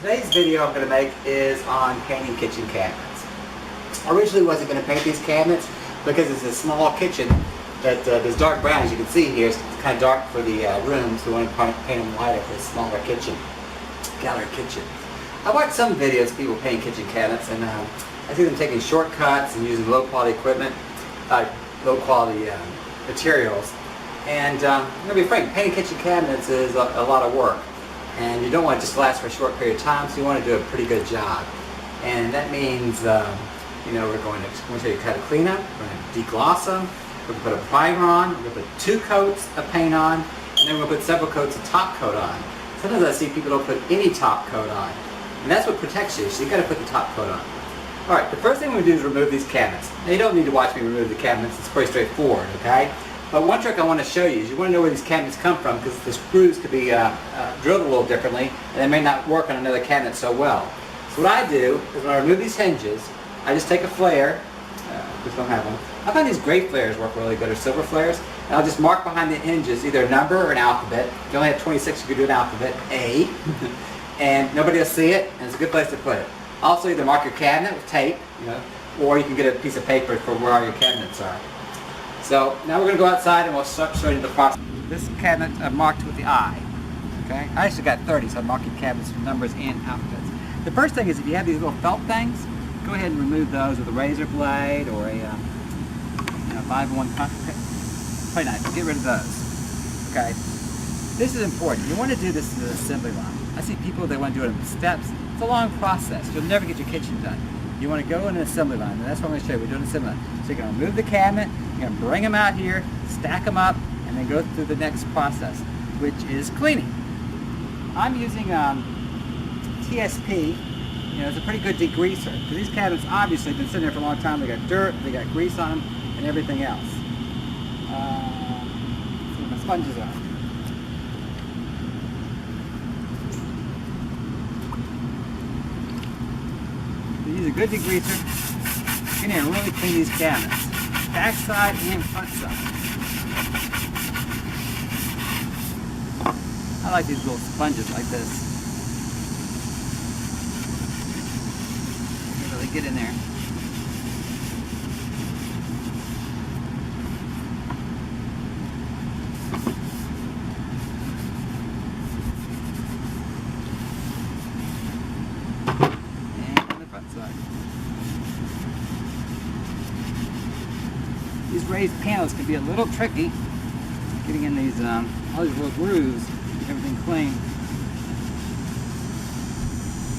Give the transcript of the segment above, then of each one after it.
Today's video I'm going to make is on painting kitchen cabinets. I originally wasn't going to paint these cabinets because it's a small kitchen that this dark brown, as you can see here, is kind of dark for the rooms. We want to paint them lighter for a smaller kitchen, gallery kitchen. I watched some videos of people painting kitchen cabinets, and I see them taking shortcuts and using low quality equipment, low quality materials. And I'm going to be frank, painting kitchen cabinets is a lot of work. And you don't want it just to last for a short period of time, so you want to do a pretty good job. And that means, we're going to show you how to clean up, we're going to degloss them, we're going to put a primer on, we're going to put 2 coats of paint on, and then we're going to put several coats of top coat on. Sometimes I see people don't put any top coat on. And that's what protects you, so you've got to put the top coat on. Alright, the first thing we're going to do is remove these cabinets. Now you don't need to watch me remove the cabinets, it's pretty straightforward, okay? But one trick I want to show you is you want to know where these cabinets come from, because the screws could be drilled a little differently and they may not work on another cabinet so well. So what I do is when I remove these hinges, I just take a flare, just don't have one. I find these gray flares work really good, or silver flares, and I'll just mark behind the hinges either a number or an alphabet. If you only have 26, you could do an alphabet, A, and nobody will see it, and it's a good place to put it. Also, either mark your cabinet with tape, or you can get a piece of paper for where all your cabinets are. So now we're going to go outside and we'll start showing you the process. This cabinet I've marked with the I. Okay? I actually got 30, so I'm marking cabinets with numbers and alphabets. The first thing is if you have these little felt things, go ahead and remove those with a razor blade or a 5-in-1 punch. Probably nice. Get rid of those. Okay? This is important. You want to do this in an assembly line. I see people that want to do it in steps. It's a long process. You'll never get your kitchen done. You want to go in an assembly line, and that's what I'm going to show you. We're doing an assembly line. So you're going to remove the cabinet, you're going to bring them out here, stack them up, and then go through the next process, which is cleaning. I'm using TSP. It's a pretty good degreaser, because these cabinets obviously have been sitting there for a long time. They got dirt, they got grease on them, and everything else. See what my sponges are. Use a good degreaser. Get in here and really clean these cabinets. Back side and front side. I like these little sponges like this. They really get in there. These raised panels can be a little tricky, getting in these all these little grooves, everything clean.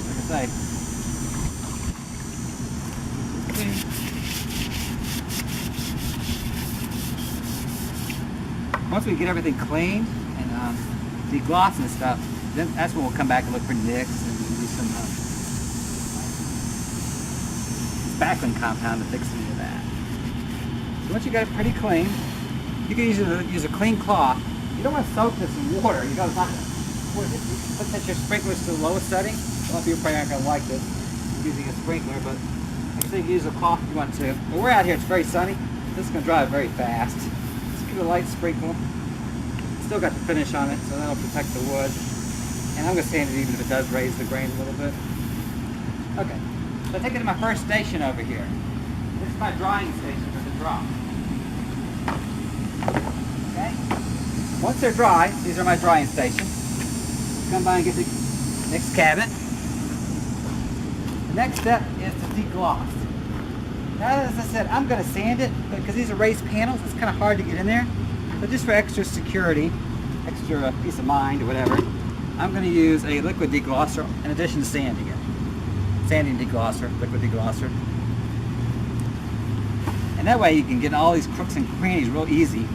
Like I say, once we get everything cleaned and degloss and stuff, then that's when we'll come back and look for nicks and use some spackling compound to fix any of that. So once you got it pretty clean, you can use a clean cloth. You don't want to soak this in water. You got to set your sprinklers to the lowest setting. A lot of people probably aren't going to like this, using a sprinkler, but like I say, you can use a cloth if you want to. But we're out here, it's very sunny. This is going to dry very fast. Just give it a light sprinkle. Still got the finish on it, so that'll protect the wood. And I'm going to sand it even if it does raise the grain a little bit. Okay, so I take it to my first station over here. This is my drying station for the drop. Okay? Once they're dry, these are my drying stations. Come by and get the next cabinet. The next step is to degloss. Now, as I said, I'm going to sand it, but because these are raised panels, it's kind of hard to get in there. But just for extra security, extra peace of mind or whatever, I'm going to use a liquid deglosser in addition to sanding it. Sanding deglosser, liquid deglosser. And that way you can get all these crooks and crannies real easy.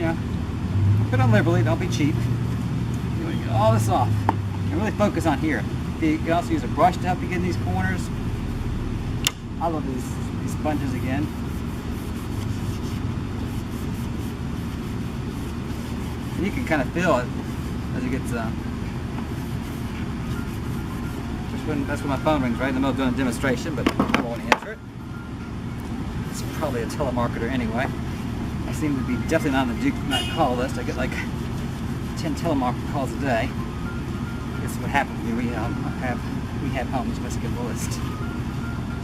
And, put on liberally, don't be cheap. You want to get all this off. And really focus on here. You can also use a brush to help you get in these corners. I love these sponges again. And you can kind of feel it as it gets that's when my phone rings right in the middle of doing a demonstration, but I won't answer it. It's probably a telemarketer anyway. I seem to be definitely not on the do not call list. I get like 10 telemarketer calls a day. It's is what happens when we rehab homes, must get list.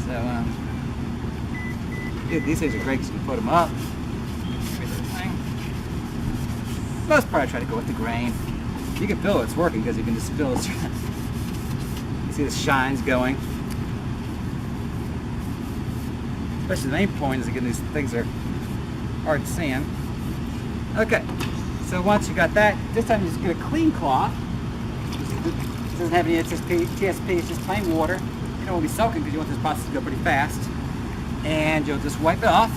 So dude, these things are great because you can put them up. Most part I try to go with the grain. You can feel it's working because you can just feel it. You see the shines going. Especially the main point is again these things are hard sand. Okay, so once you got that, this time you just get a clean cloth. It doesn't have any TSP, it's just plain water. You don't want to be soaking because you want this process to go pretty fast. And you'll just wipe it off.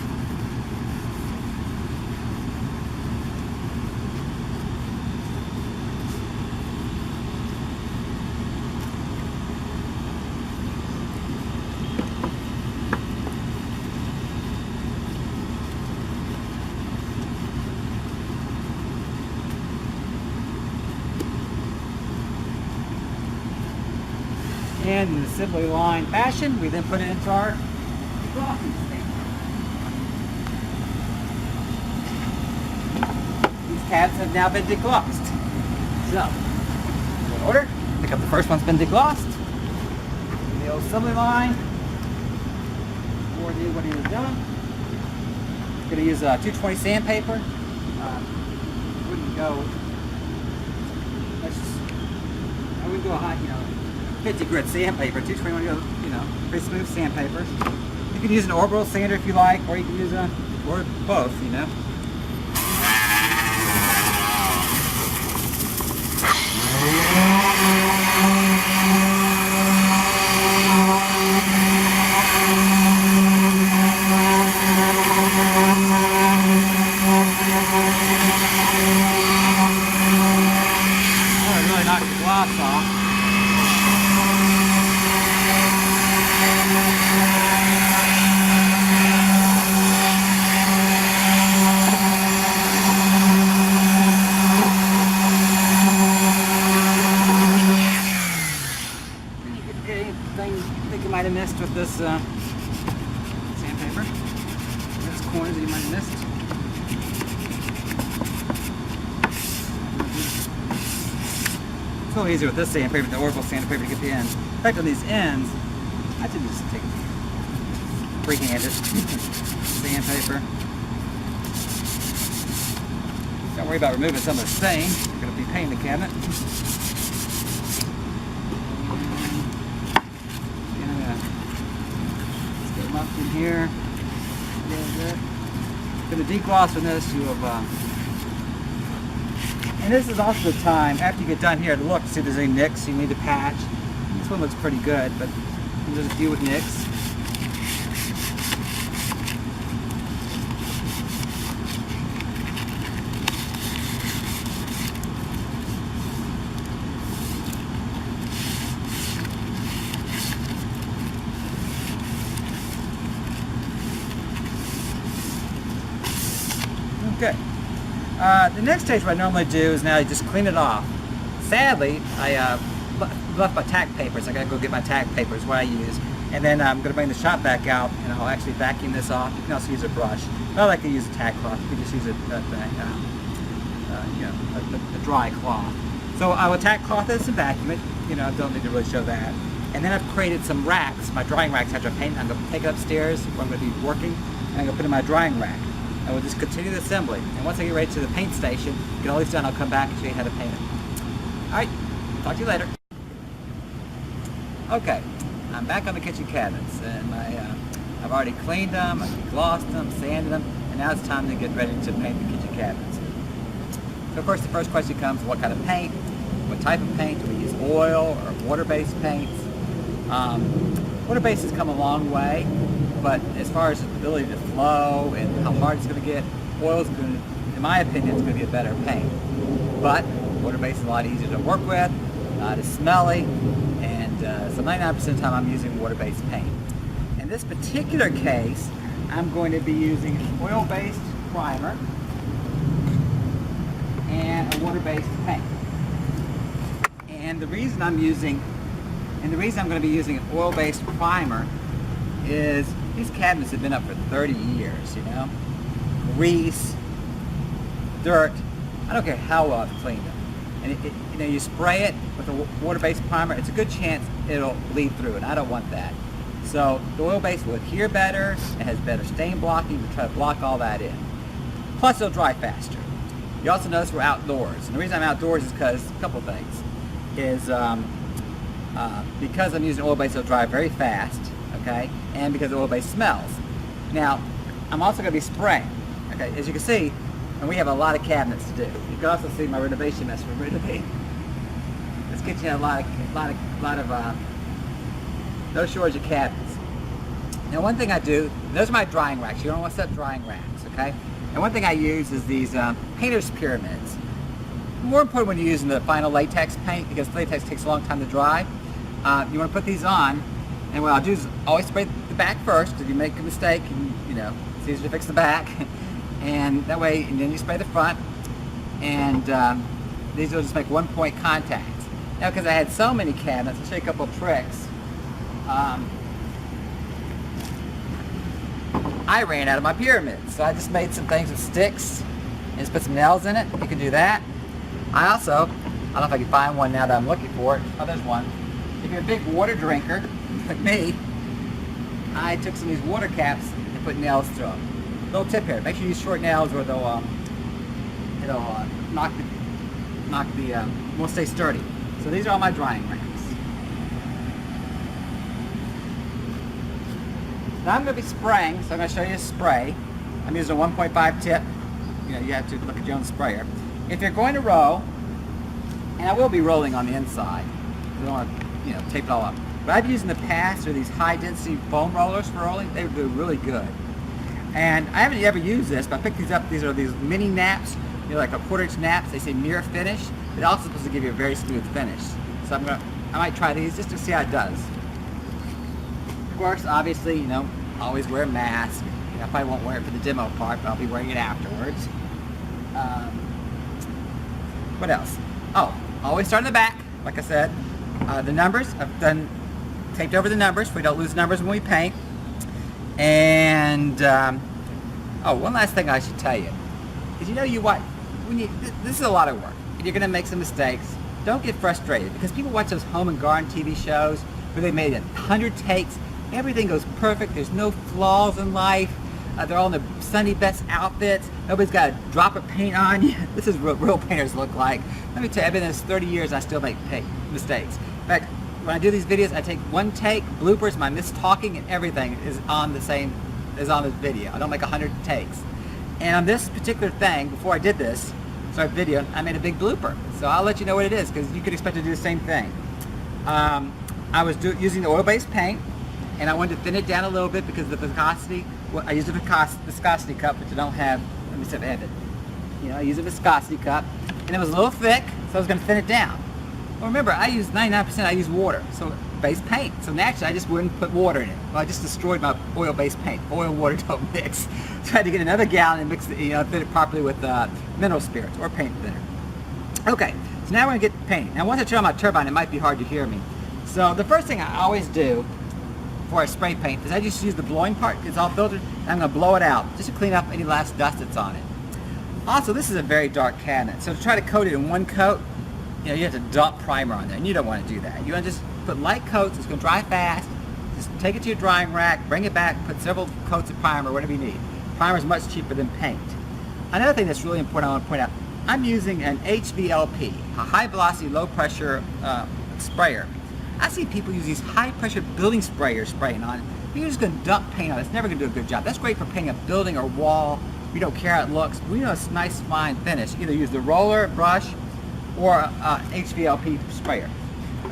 And in the assembly line fashion, we then put it into our glossing stand. These tabs have now been deglossed. So, in order, pick up the first one's been deglossed. In the old assembly line, coordinate what he was doing. I'm going to use 220 sandpaper. Wouldn't go. I wouldn't go high, 50 grit sandpaper, 220, pretty smooth sandpaper. You can use an orbital sander if you like, or you can use or both, Oh, it really knocked the gloss off. Might have missed with this sandpaper. There's corners that you might have missed. It's a little easier with this sandpaper than the orbital sandpaper to get the ends. In fact, on these ends, I should just take free-handed sandpaper. Don't worry about removing some of the stain. You're going to be painting the cabinet. Up in here, a little bit. Going to degloss on this. You have, and this is also the time after you get done here to look to see if there's any nicks you need to patch. This one looks pretty good, but there's a few with nicks. Okay. The next stage what I normally do is now you just clean it off. Sadly, I left my tack papers. I gotta go get my tack papers, what I use. And then I'm gonna bring the shop back out and I'll actually vacuum this off. You can also use a brush. But I like to use a tack cloth. You can just use a dry cloth. So I will tack cloth this and vacuum it. I don't need to really show that. And then I've created some racks. My drying racks after I paint. I'm gonna take it upstairs where I'm gonna be working and I'm gonna put it in my drying rack. I will just continue the assembly. And once I get ready to the paint station, get all these done, I'll come back and show you how to paint it. Alright, talk to you later. Okay, I'm back on the kitchen cabinets. And I've already cleaned them, I've glossed them, sanded them, and now it's time to get ready to paint the kitchen cabinets. So of course the first question comes, what kind of paint? What type of paint? Do we use oil or water-based paints? Water-based has come a long way. But as far as its ability to flow and how hard it's going to get, oil is going to, in my opinion, it's going to be a better paint. But water-based is a lot easier to work with, not as smelly, and so 99% of the time I'm using water-based paint. In this particular case, I'm going to be using an oil-based primer and a water-based paint. And the reason I'm going to be using an oil-based primer is these cabinets have been up for 30 years, Grease, dirt, I don't care how well I've cleaned them. And and you spray it with a water-based primer, it's a good chance it'll bleed through, and I don't want that. So the oil-based will adhere better, it has better stain blocking to try to block all that in. Plus it'll dry faster. You also notice we're outdoors, and the reason I'm outdoors is because a couple things. Because I'm using oil-based, it'll dry very fast, okay, and because the oil-based smells. Now, I'm also going to be spraying, okay, as you can see, and we have a lot of cabinets to do. You can also see my renovation mess we're renovating. This kitchen had a lot of no shortage of cabinets. Now, one thing I do, those are my drying racks. You don't want to set drying racks, okay? And one thing I use is these painter's pyramids. More important when you're using the final latex paint, because latex takes a long time to dry. You want to put these on, and what I'll do is always spray the back first. If you make a mistake, it's easier to fix the back. And that way, and then you spray the front, and these will just make one-point contact. Now, because I had so many cabinets, I'll show you a couple of tricks. I ran out of my pyramids, so I just made some things with sticks and just put some nails in it. You can do that. I don't know if I can find one now that I'm looking for it. Oh, there's one. If you're a big water drinker, like me, I took some of these water caps and put nails through them. Little tip here, make sure you use short nails or they'll won't stay sturdy. So these are all my drying racks. Now I'm going to be spraying, so I'm going to show you a spray. I'm using a 1.5 tip. You have to look at your own sprayer. If you're going to roll, and I will be rolling on the inside, I don't want to tape it all up. But I've used in the past are these high density foam rollers for rolling. They do really good. And I haven't ever used this, but I picked these up. These are these mini naps, like a 1/4 inch naps. They say mirror finish. They're also supposed to give you a very smooth finish. So I might try these just to see how it does. Of course, obviously, always wear a mask. I probably won't wear it for the demo part, but I'll be wearing it afterwards. What else? Oh, always start in the back, like I said. The numbers, I've taped over the numbers so we don't lose numbers when we paint. And, one last thing I should tell you is, this is a lot of work, and you're going to make some mistakes. Don't get frustrated, because people watch those home and garden TV shows where they made 100 takes. Everything goes perfect. There's no flaws in life. They're all in the Sunday best outfits. Nobody's got a drop of paint on you. This is what real painters look like. Let me tell you, I've been in this 30 years, I still make mistakes. In fact, when I do these videos, I take one take, bloopers, my mistalking, and everything is on this video. I don't make 100 takes. And on this particular thing, before I did this, video, I made a big blooper. So I'll let you know what it is, because you could expect to do the same thing. I was using the oil-based paint, and I wanted to thin it down a little bit because of the viscosity. I used a viscosity cup, which I don't have. Let me see if I have it. I use a viscosity cup, and it was a little thick, so I was going to thin it down. Well, remember, I use 99%, I use water, so base paint. So naturally, I just wouldn't put water in it. Well, I just destroyed my oil-based paint. Oil and water don't mix. So I had to get another gallon and mix it, thin it properly with mineral spirits or paint thinner. Okay, so now we're going to get painting. Now, once I turn on my turbine, it might be hard to hear me. So the first thing I always do before I spray paint is I just use the blowing part. It's all filtered, and I'm going to blow it out just to clean up any last dust that's on it. Also, this is a very dark cabinet, so to try to coat it in one coat, you have to dump primer on there, and you don't want to do that. You want to just put light coats. It's going to dry fast. Just take it to your drying rack, bring it back, put several coats of primer, whatever you need. Primer is much cheaper than paint. Another thing that's really important I want to point out, I'm using an HVLP, a high velocity, low pressure sprayer. I see people use these high pressure building sprayers spraying on it. You're just going to dump paint on it. It's never going to do a good job. That's great for painting a building or wall. You don't care how it looks. We know it's a nice fine finish. Either use the roller, brush, or HVLP sprayer.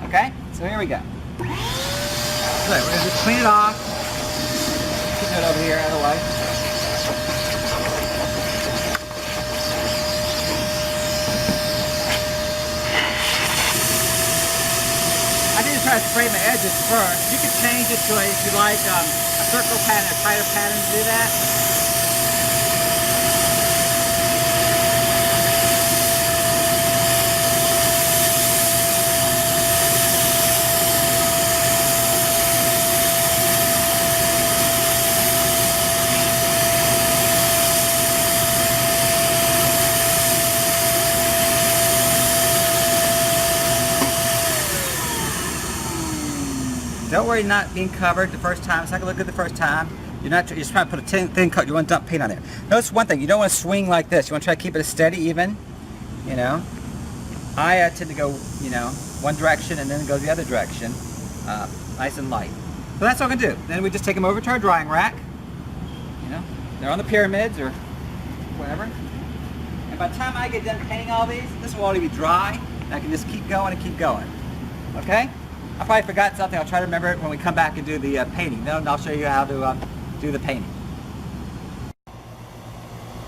Okay? So here we go. So we're going to just clean it off. Keep it over here out of the way. I didn't try to spray my edges first. You can change it to, if you like, a circle pattern, a tighter pattern to do that. Don't worry not being covered the first time. It's not going to look good the first time. You're just trying to put a thin coat. You want to dump paint on there. Notice one thing. You don't want to swing like this. You want to try to keep it steady, even. You know. I tend to go, one direction and then go the other direction. Nice and light. So that's all I'm going to do. Then we just take them over to our drying rack. They're on the pyramids or whatever. And by the time I get done painting all these, this will already be dry. And I can just keep going and keep going. Okay? I probably forgot something. I'll try to remember it when we come back and do the painting. Then I'll show you how to do the painting.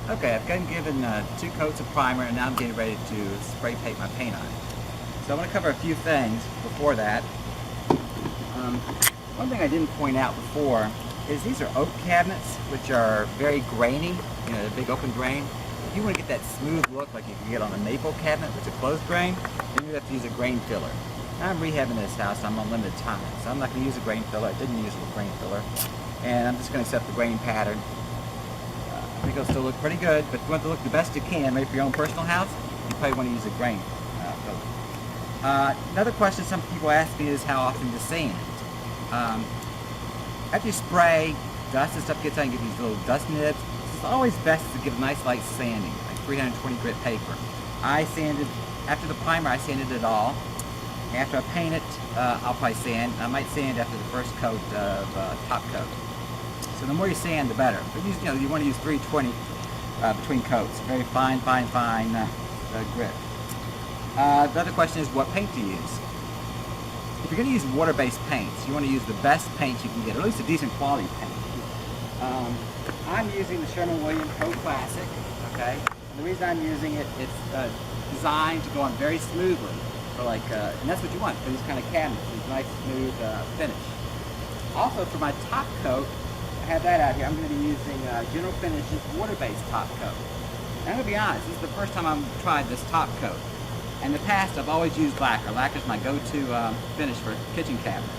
Okay, I've gotten given 2 coats of primer, and now I'm getting ready to spray paint my paint on it. So I want to cover a few things before that. One thing I didn't point out before is these are oak cabinets, which are very grainy, the big open grain. If you want to get that smooth look like you can get on a maple cabinet, which is a closed grain, then you have to use a grain filler. Now I'm rehabbing this house, I'm on limited time, so I'm not going to use a grain filler. I didn't use a grain filler. And I'm just going to accept the grain pattern. I think it'll still look pretty good, but if you want it to look the best you can, maybe for your own personal house, you probably want to use a grain filler. Another question some people ask me is how often to sand. After you spray, dust and stuff gets on, you get these little dust nibs. It's always best to give a nice light sanding, like 320 grit paper. I sanded, after the primer, I sanded it all. After I paint it, I'll probably sand. I might sand after the first coat of top coat. So the more you sand, the better. But you want to use 320 between coats. Very fine grit. The other question is what paint to use. If you're going to use water-based paints, you want to use the best paint you can get, or at least a decent quality paint. I'm using the Sherwin-Williams Pro Classic, okay? And the reason I'm using it, it's designed to go on very smoothly. So and that's what you want for these kind of cabinets, these nice smooth finish. Also for my top coat, I have that out here. I'm going to be using General Finishes water-based top coat. And I'm going to be honest, this is the first time I've tried this top coat. In the past, I've always used lacquer. Lacquer is my go-to finish for kitchen cabinets.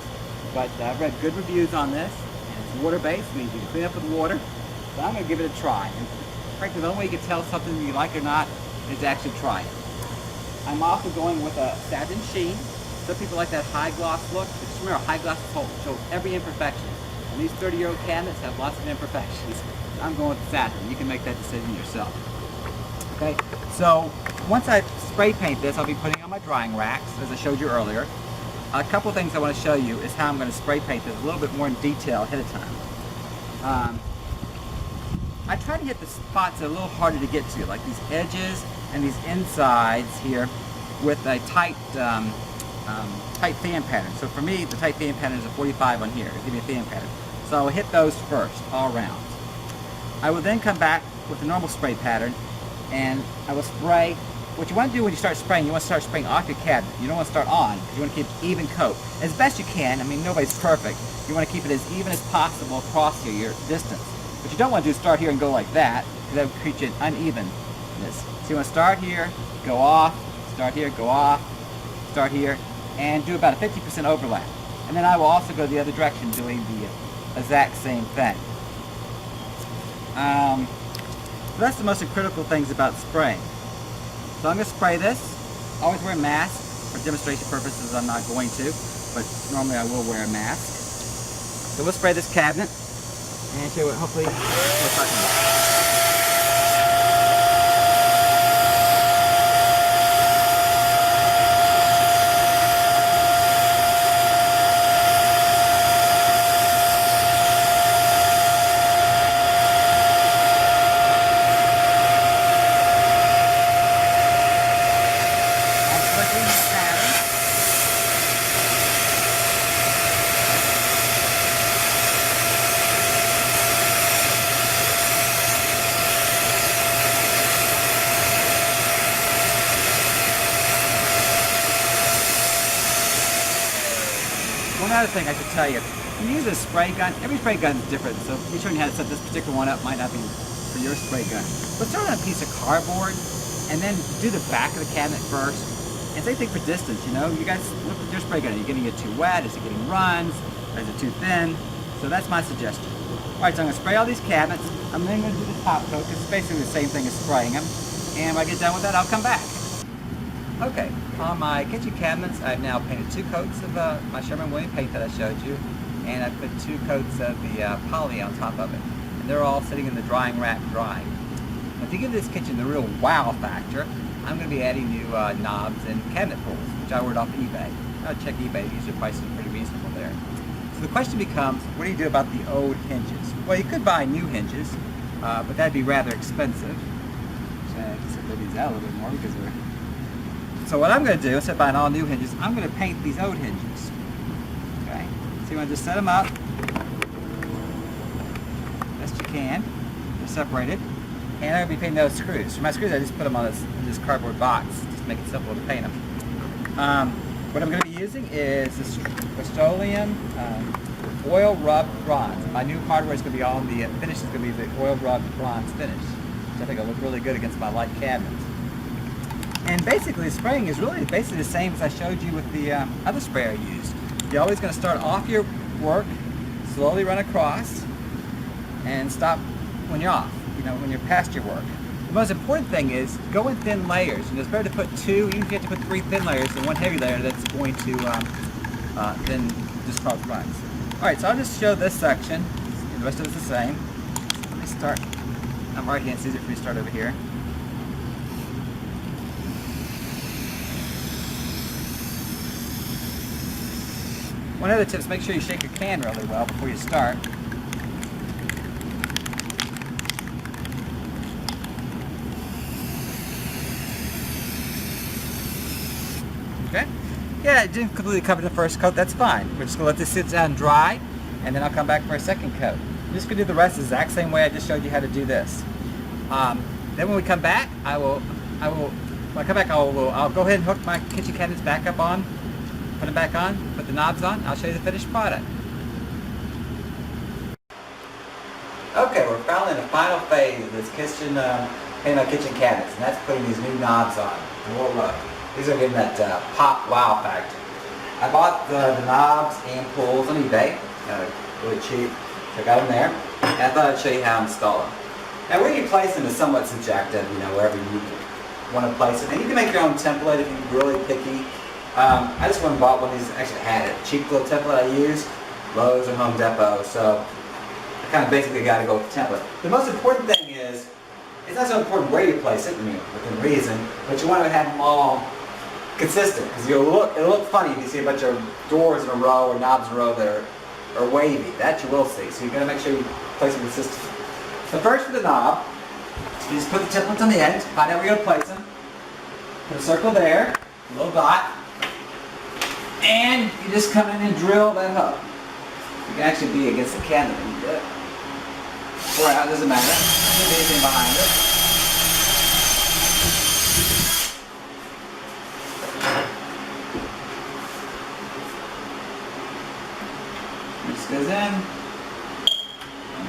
But I've read good reviews on this. And it's water-based, means you can clean up with water. So I'm going to give it a try. And frankly, the only way you can tell something you like or not is to actually try it. I'm also going with a satin sheen. Some people like that high gloss look. But just remember, high gloss shows every imperfection. And these 30-year-old cabinets have lots of imperfections. So I'm going with satin. You can make that decision yourself. Okay, so once I spray paint this, I'll be putting it on my drying racks, as I showed you earlier. A couple things I want to show you is how I'm going to spray paint this a little bit more in detail ahead of time. I try to hit the spots that are a little harder to get to, like these edges and these insides here, with a tight fan pattern. So for me, the tight fan pattern is a 45 on here. It'll give me a fan pattern. So I'll hit those first, all around. I will then come back with the normal spray pattern, and I will spray. What you want to do when you start spraying, you want to start spraying off your cabinet. You don't want to start on, because you want to keep even coat. As best you can, I mean, nobody's perfect. You want to keep it as even as possible across here, your distance. What you don't want to do is start here and go like that, because that would create an unevenness. So you want to start here, go off, start here, go off, start here, and do about a 50% overlap. And then I will also go the other direction, doing the exact same thing. So that's the most critical things about spraying. So I'm going to spray this. Always wear a mask. For demonstration purposes, I'm not going to, but normally I will wear a mask. So we'll spray this cabinet and show you what hopefully we're talking about. One other thing I should tell you, when you use a spray gun, every spray gun is different, so be sure you have to set this particular one up, might not be for your spray gun. But start on a piece of cardboard, and then do the back of the cabinet first. And same thing for distance, you guys look at your spray gun. Are you getting it too wet? Is it getting runs? Is it too thin? So that's my suggestion. Alright, so I'm going to spray all these cabinets. I'm then going to do the top coat, because it's basically the same thing as spraying them. And when I get done with that, I'll come back. Okay, on my kitchen cabinets, I've now painted 2 coats of my Sherwin-Williams paint that I showed you, and I put 2 coats of the poly on top of it. And they're all sitting in the drying rack drying. Now, to give this kitchen the real wow factor, I'm going to be adding new knobs and cabinet pulls, which I ordered off eBay. I check eBay, usually prices are pretty reasonable there. So the question becomes, what do you do about the old hinges? Well, you could buy new hinges, but that'd be rather expensive. So I guess I'll these out a little bit more because they're... So what I'm going to do, instead of buying all new hinges, I'm going to paint these old hinges. Okay, so you want to just set them up best you can. They're separated. And I'm going to be painting those screws. For my screws, I just put them on this cardboard box, just to make it simple to paint them. What I'm going to be using is this Rust-Oleum oil rubbed bronze. My new hardware is going to be on the finish is going to be the oil rubbed bronze finish, which I think will look really good against my light cabinets. And basically, the spraying is really basically the same as I showed you with the other sprayer I used. You're always going to start off your work, slowly run across, and stop when you're off. You know, when you're past your work. The most important thing is go in thin layers. And it's better to put 2, even if you have to put 3 thin layers than 1 heavy layer that's going to then just cause runs. Alright, so I'll just show this section. The rest of it's the same. Let me start. I'm right here, it's easier for me to start over here. One other tip is make sure you shake your can really well before you start. Okay? Yeah, it didn't completely cover the first coat, that's fine. We're just going to let this sit down dry, and then I'll come back for a second coat. I'm just going to do the rest the exact same way I just showed you how to do this. Then when we come back, I'll go ahead and hook my kitchen cabinets back up on, put them back on, put the knobs on, I'll show you the finished product. Okay, we're finally in the final phase of this kitchen, painting my kitchen cabinets, and that's putting these new knobs on. And we'll look. These are giving that pop wow factor. I bought the knobs and pulls on eBay, really cheap. So I got them there, and I thought I'd show you how to install them. Now where you place them is somewhat subjective, you know, wherever you want to place it. And you can make your own template if you're really picky. I just went and bought one of these, actually had it, cheap little template I use, Lowe's or Home Depot, so I kind of basically got to go with the template. The most important thing is, it's not so important where you place it, I mean, within reason, but you want to have them all consistent, because it'll look funny if you see a bunch of doors in a row or knobs in a row that are wavy. That you will see, so you've got to make sure you place them consistently. So first for the knob, you just put the templates on the end, find out where you're going to place them, put a circle there, a little dot, and you just come in and drill that hook. You can actually be against the cabinet when you do it. Or out, doesn't matter. There could be anything behind it. This goes in,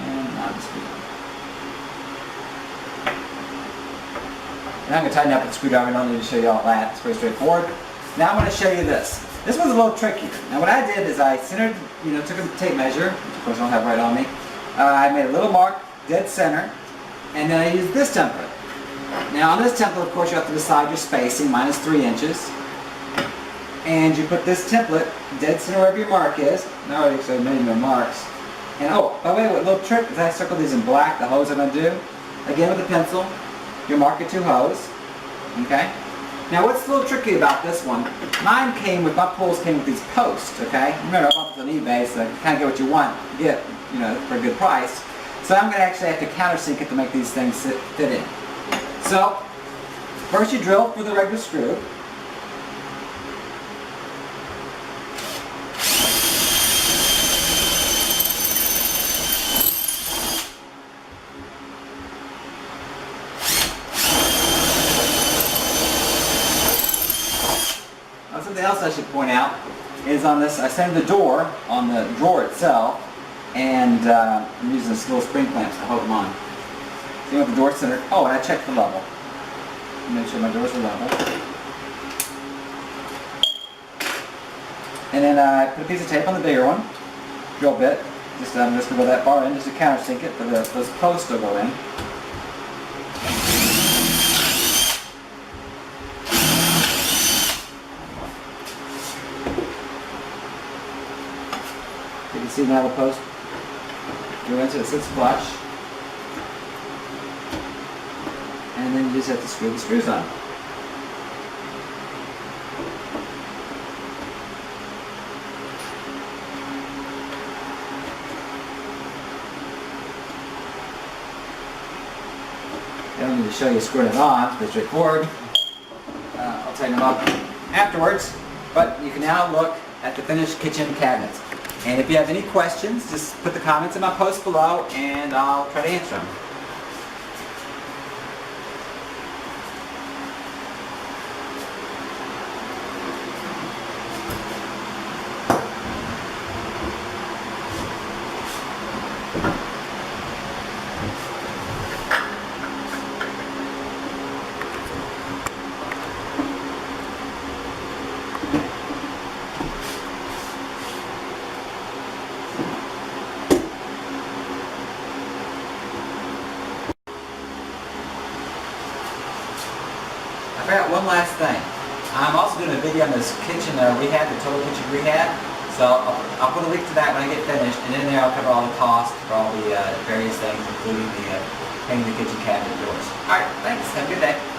and now the screw. Now I'm going to tighten up with the screwdriver. I don't need to show you all that. It's pretty straightforward. Now I'm going to show you this. This one's a little trickier. Now what I did is I centered, took a tape measure, which of course I don't have right on me. I made a little mark, dead center, and then I used this template. Now on this template, of course, you have to decide your spacing. Mine is 3 inches. And you put this template dead center wherever your mark is. Now I already actually made my marks. And oh, by the way, a little trick is I circled these in black, the hose I'm going to do. Again with a pencil, you mark your 2 holes. Okay? Now what's a little tricky about this one, my pulls came with these posts, okay? Remember, I bought this on eBay, so you kind of get what you want, get, for a good price. So I'm going to actually have to countersink it to make these things fit in. So, first you drill for the regular screw. Something else I should point out is on this, I centered the door on the drawer itself, and I'm using this little spring clamp to hold them on. So you want the door centered. Oh, and I checked the level. Make sure my doors are level. And then I put a piece of tape on the bigger one, drill bit. I'm just going to go that far in just to countersink it, but those posts will go in. see now the post go into it, sits flush. And then you just have to screw the screws on. I don't need to show you screwing it on, it's straightforward. I'll tighten them up afterwards, but you can now look at the finished kitchen cabinets. And if you have any questions, just put the comments in my post below and I'll try to answer them. I forgot one last thing. I'm also doing a video on this kitchen rehab, the total kitchen rehab. So I'll put a link to that when I get finished, and in there I'll cover all the costs for all the various things, including the painting the kitchen cabinet doors. Alright, thanks. Have a good day.